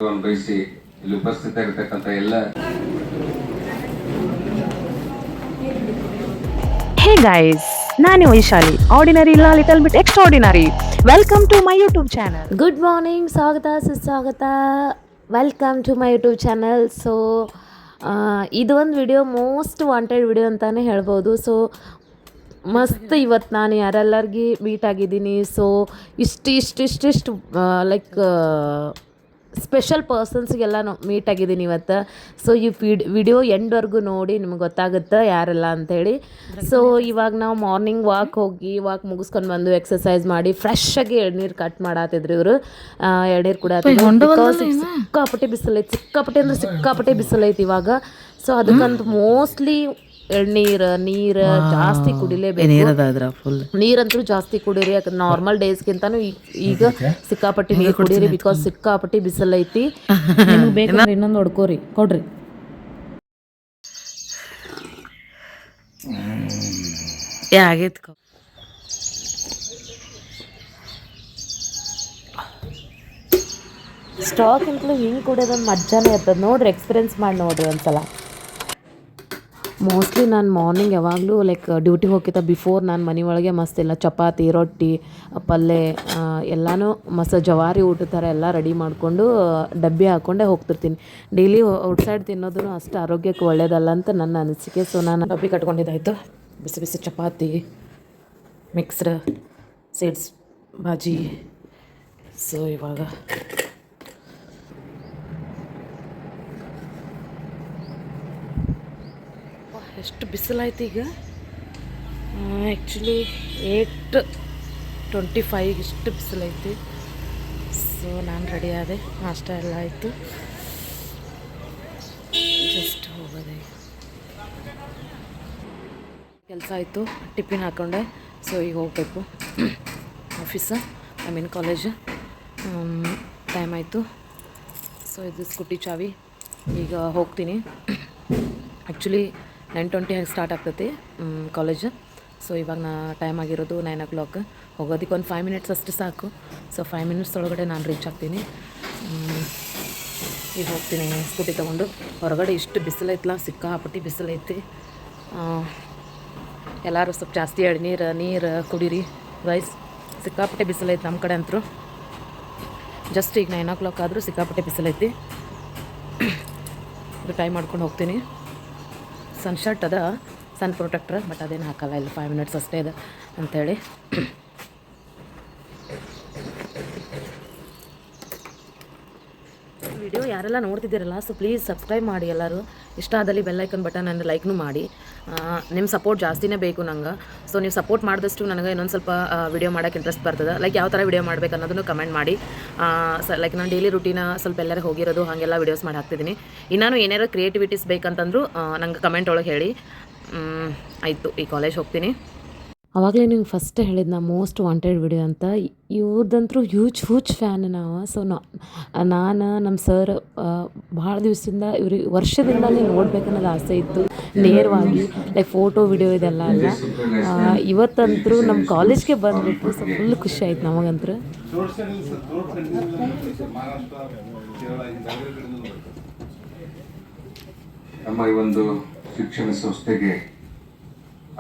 ಬಯಸಿ ಇಲ್ಲಿ ಉಪಸ್ಥಿತರಿರ್ತಕ್ಕಂಥ ಎಲ್ಲ ಹೇ ಗೈಸ್, ನಾನು ವೈಶಾಲಿ. ಆರ್ಡಿನರಿ ಇಲ್ಲ, little bit extraordinary. Welcome to my YouTube channel. Good morning, ಸ್ವಾಗತ ಸುಸ್ವಾಗತ. Welcome to my YouTube channel. So ಇದು ಒಂದು ವಿಡಿಯೋ ಮೋಸ್ಟ್ ವಾಂಟೆಡ್ ವಿಡಿಯೋ ಅಂತಲೇ ಹೇಳ್ಬೋದು. ಸೊ ಮಸ್ತ್ ಇವತ್ತು ನಾನು ಯಾರೆಲ್ಲರಿಗೆ ಮೀಟ್ ಆಗಿದ್ದೀನಿ. ಸೊ ಇಷ್ಟು ಲೈಕ್ ಸ್ಪೆಷಲ್ ಪರ್ಸನ್ಸ್ಗೆಲ್ಲ ಮೀಟ್ ಆಗಿದ್ದೀನಿ ಇವತ್ತು. ಸೊ ಈ ವಿಡಿಯೋ ಎಂಡ್ವರೆಗೂ ನೋಡಿ ನಿಮ್ಗೆ ಗೊತ್ತಾಗುತ್ತೆ ಯಾರೆಲ್ಲ ಅಂಥೇಳಿ. ಸೊ ಇವಾಗ ನಾವು ಮಾರ್ನಿಂಗ್ ವಾಕ್ ಮುಗಿಸ್ಕೊಂಡು ಬಂದು ಎಕ್ಸಸೈಸ್ ಮಾಡಿ ಫ್ರೆಶ್ ಆಗಿ ಎಳ್ನೀರು ಕಟ್ ಮಾಡತ್ತಿದ್ರು ಇವರು. ಎಳ್ನೀರು ಕೂಡ ಸಿಕ್ಕಾಪಟ್ಟೆ ಬಿಸಿಲೈತಿ, ಸಿಕ್ಕಾಪಟ್ಟೆ ಬಿಸಿಲೈತಿ ಇವಾಗ. ಸೊ ಅದಕ್ಕಂತ ಮೋಸ್ಟ್ಲಿ ನೀರು ಜಾಸ್ತಿ ಕುಡಿಲೇಬೇಕು. ನೀರಂತೂ ಜಾಸ್ತಿ ಕುಡೀರಿ, ಯಾಕಂದ್ರೆ ನಾರ್ಮಲ್ ಡೇಸ್ಗಿಂತಾನು ಈಗ ಸಿಕ್ಕಾಪಟ್ಟಿ ನೀರು ಕುಡೀರಿ, ಬಿಕಾಸ್ ಸಿಕ್ಕಾಪಟ್ಟಿ ಬಿಸಿಲೈತಿ. ನಿಮ್ಗೆ ಬೇಕಂದ್ರೆ ಇನ್ನೊಂದು ಹೊಡ್ಕೋರಿ, ಕೊಡ್ರಿ. ಆಗೈತಿ ಸ್ಟಾಕ್ ಅಂತಲೂ ಹಿಂಗೆ ಕುಡಿಯೋದೊಂದು ಮಜ್ಜಾನೇ ಇರ್ತದೆ ನೋಡ್ರಿ. ಎಕ್ಸ್ಪೀರಿಯನ್ಸ್ ಮಾಡಿ ನೋಡ್ರಿ ಒಂದ್ಸಲ. ಮೋಸ್ಟ್ಲಿ ನಾನು ಮಾರ್ನಿಂಗ್ ಯಾವಾಗಲೂ ಲೈಕ್ ಡ್ಯೂಟಿಗೆ ಹೋಗ್ತಿದ್ದ ಬಿಫೋರ್ ನಾನು ಮನೆ ಒಳಗೆ ಮಸ್ತ್ ಎಲ್ಲ ಚಪಾತಿ, ರೊಟ್ಟಿ, ಪಲ್ಯ ಎಲ್ಲನೂ ಜವಾರಿ ಊಟದ ಥರ ಎಲ್ಲ ರೆಡಿ ಮಾಡಿಕೊಂಡು ಡಬ್ಬಿ ಹಾಕ್ಕೊಂಡೇ ಹೋಗ್ತಿರ್ತೀನಿ. ಡೈಲಿ ಔಟ್ಸೈಡ್ ತಿನ್ನೋದು ಅಷ್ಟು ಆರೋಗ್ಯಕ್ಕೆ ಒಳ್ಳೆಯದಲ್ಲ ಅಂತ ನನ್ನ ಅನಿಸಿಕೆ. ಸೊ ನಾನು ಡಬ್ಬಿ ಕಟ್ಕೊಂಡಿದ್ದಾಯಿತು. ಬಿಸಿ chapati, mixed seeds bhaji. So ಇವಾಗ ಎಷ್ಟು ಬಿಸಿಲಾಯ್ತು ಈಗ. ಆ್ಯಕ್ಚುಲಿ 8:25 ಇಷ್ಟು ಬಿಸಿಲೈತಿ. ಸೊ ನಾನು ರೆಡಿ ಆದೆ, ನಾಷ್ಟ ಎಲ್ಲ ಆಯಿತು, ಜಸ್ಟ್ ಹೋಗೋದೆ. ಕೆಲಸ ಆಯಿತು, ಟಿಫಿನ್ ಹಾಕ್ಕೊಂಡೆ. ಸೊ ಈಗ ಹೋಗಬೇಕು ಆಫೀಸ, ಕಾಲೇಜ್. ಟೈಮ್ ಆಯಿತು. ಸೊ ಇದು ಸ್ಕೂಟಿ ಚಾವಿ. ಈಗ ಹೋಗ್ತೀನಿ. ಆ್ಯಕ್ಚುಲಿ 9:20 ಹಾಗೆ ಸ್ಟಾರ್ಟ್ ಆಗ್ತೈತಿ ಕಾಲೇಜ್. ಸೊ ಇವಾಗ ಟೈಮ್ ಆಗಿರೋದು 9 o'clock. ಹೋಗೋದಕ್ಕೆ ಒಂದು 5 minutes ಅಷ್ಟು ಸಾಕು. ಸೊ 5 minutes ಒಳಗಡೆ ನಾನು ರೀಚ್ ಆಗ್ತೀನಿ. ಈಗ ಹೋಗ್ತೀನಿ ಸ್ಕೂಟಿ ತೊಗೊಂಡು. ಹೊರಗಡೆ ಇಷ್ಟು ಬಿಸಿಲೈತಲ್ಲ, ಸಿಕ್ಕಾಪಟ್ಟಿ ಬಿಸಿಲೈತಿ. ಎಲ್ಲರೂ ಸ್ವಲ್ಪ ಜಾಸ್ತಿ ನೀರು ಕುಡೀರಿ ಗೈಸ್. ಸಿಕ್ಕಾಪಟ್ಟೆ ಬಿಸಿಲೈತಿ ನಮ್ಮ ಕಡೆ ಅಂತೂ. ಜಸ್ಟ್ ಈಗ 9 o'clock ಆದರೂ ಸಿಕ್ಕಾಪಟ್ಟೆ ಬಿಸಿಲೈತಿ. ಇದು ಟೈಮ್ ಮಾಡ್ಕೊಂಡು ಹೋಗ್ತೀನಿ. ಸನ್ ಶರ್ಟ್ ಅದ, ಸನ್ ಪ್ರೊಟೆಕ್ಟ್ರ್, ಬಟ್ ಅದೇನು ಹಾಕಲ್ಲ, ಇಲ್ಲ 5 minutes ಅಷ್ಟೇ ಇದೆ ಅಂಥೇಳಿ. ವಿಡಿಯೋ ಯಾರೆಲ್ಲ ನೋಡ್ತಿದ್ದೀರಲ್ಲ, ಸೊ ಪ್ಲೀಸ್ ಸಬ್ಸ್ಕ್ರೈಬ್ ಮಾಡಿ ಎಲ್ಲರೂ. ಇಷ್ಟ ಆದಲ್ಲಿ ಬೆಲ್ಲೈಕನ್ ಬಟನ್ ಅಂದರೆ ಲೈಕ್ನೂ ಮಾಡಿ. ನಿಮ್ಮ ಸಪೋರ್ಟ್ ಜಾಸ್ತಿನೇ ಬೇಕು ನಂಗೆ. ಸೊ ನೀವು ಸಪೋರ್ಟ್ ಮಾಡಿದಷ್ಟು ನನಗೆ ಇನ್ನೊಂದು ಸ್ವಲ್ಪ ವಿಡಿಯೋ ಮಾಡೋಕ್ಕೆ ಇಂಟ್ರೆಸ್ಟ್ ಬರ್ತದೆ. ಲೈಕ್ ಯಾವ ಥರ ವಿಡಿಯೋ ಮಾಡ್ಬೇಕು ಅನ್ನೋದನ್ನು ಕಮೆಂಟ್ ಮಾಡಿ. ಲೈಕ್ ನಾನು ಡೈಲಿ ರೂಟೀನ ಸ್ವಲ್ಪ ಎಲ್ಲರೂ ಹೋಗಿರೋದು ಹಾಗೆಲ್ಲ ವೀಡಿಯೋಸ್ ಮಾಡಿ ಹಾಕ್ತಿದ್ದೀನಿ. ಇನ್ನೂ ಏನಾರು ಕ್ರಿಯೇಟಿವಿಟೀಸ್ ಬೇಕಂತಂದರೂ ನಂಗೆ ಕಮೆಂಟ್ ಒಳಗೆ ಹೇಳಿ. ಆಯಿತು, ಈ ಕಾಲೇಜ್ ಹೋಗ್ತೀನಿ. ಆವಾಗಲೇ ನೀವು ಫಸ್ಟ್ ಹೇಳಿದ್ದು ನಾ ಮೋಸ್ಟ್ ವಾಂಟೆಡ್ ವಿಡಿಯೋ ಅಂತ. ಇವ್ರದಂತೂ ಹ್ಯೂಜ್ ಫ್ಯಾನ್ ನಾವು. ಸೊ ನಾನು ನಮ್ಮ ಸರ್ ಭಾಳ ದಿವಸದಿಂದ ಇವ್ರಿಗೆ ವರ್ಷದಿಂದಲೇ ನೋಡ್ಬೇಕನ್ನೋದು ಆಸೆ ಇತ್ತು ನೇರವಾಗಿ. ಲೈಕ್ ಫೋಟೋ ವಿಡಿಯೋ ಇದೆಲ್ಲ ಅಲ್ಲ. ಇವತ್ತಂತರೂ ನಮ್ಮ ಕಾಲೇಜ್ಗೆ ಬಂದುಬಿಟ್ಟು ಸೊ ಫುಲ್ ಖುಷಿ ಆಯ್ತು ನಮಗಂತೂ. ನಮ್ಮ ಈ ಒಂದು ಶಿಕ್ಷಣ ಸಂಸ್ಥೆಗೆ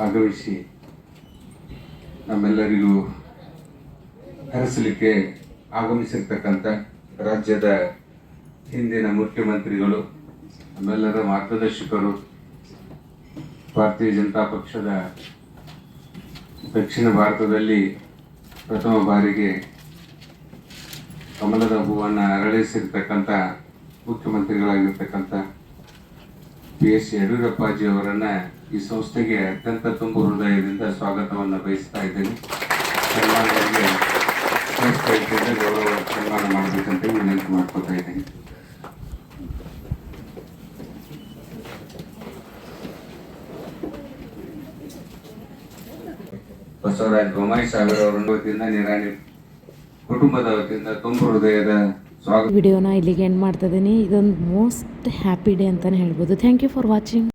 ಆಗಮಿಸಿ ನಮ್ಮೆಲ್ಲರಿಗೂ ಹರಿಸಲಿಕ್ಕೆ ಆಗಮಿಸಿರ್ತಕ್ಕಂಥ ರಾಜ್ಯದ ಹಿಂದಿನ ಮುಖ್ಯಮಂತ್ರಿಗಳು, ನಮ್ಮೆಲ್ಲರ ಮಾರ್ಗದರ್ಶಕರು, ಭಾರತೀಯ ಜನತಾ ಪಕ್ಷದ ದಕ್ಷಿಣ ಭಾರತದಲ್ಲಿ ಪ್ರಥಮ ಬಾರಿಗೆ ಕಮಲದ ಹೂವನ್ನು ಅರಳಿಸಿರ್ತಕ್ಕಂಥ ಮುಖ್ಯಮಂತ್ರಿಗಳಾಗಿರ್ತಕ್ಕಂಥ PS ಯಡಿಯೂರಪ್ಪಾಜಿ ಅವರನ್ನು ಈ ಸಂಸ್ಥೆಗೆ ಅತ್ಯಂತ ತುಂಬ ಹೃದಯದಿಂದ ಸ್ವಾಗತವನ್ನು ಬಯಸ್ತಾ ಇದ್ದೇನೆ. ಸನ್ಮಾನಗಳಿಗೆ ಗೌರವ ಸನ್ಮಾನ ಮಾಡಬೇಕಂತ ವಿನಂತಿ ಮಾಡ್ಕೊತಾ ಇದ್ದೀನಿ. ಬಸವರಾಜ ಬೊಮ್ಮಾಯಿ ಸಾಗರ್ ಅವರ ವತಿಯಿಂದ, ನಿರಾಣಿ ಕುಟುಂಬದ ವತಿಯಿಂದ ತುಂಬ ಹೃದಯದ ಸ್ವಾಗತ. ವಿಡಿಯೋನ ಇಲ್ಲಿಗೆ ಎಂಡ್ ಮಾಡ್ತಾ ಇದ್ದೀನಿ. ಇದೊಂದು ಮೋಸ್ಟ್ ಹ್ಯಾಪಿ ಡೇ ಅಂತಲೇ ಹೇಳ್ಬೋದು. Thank you for watching.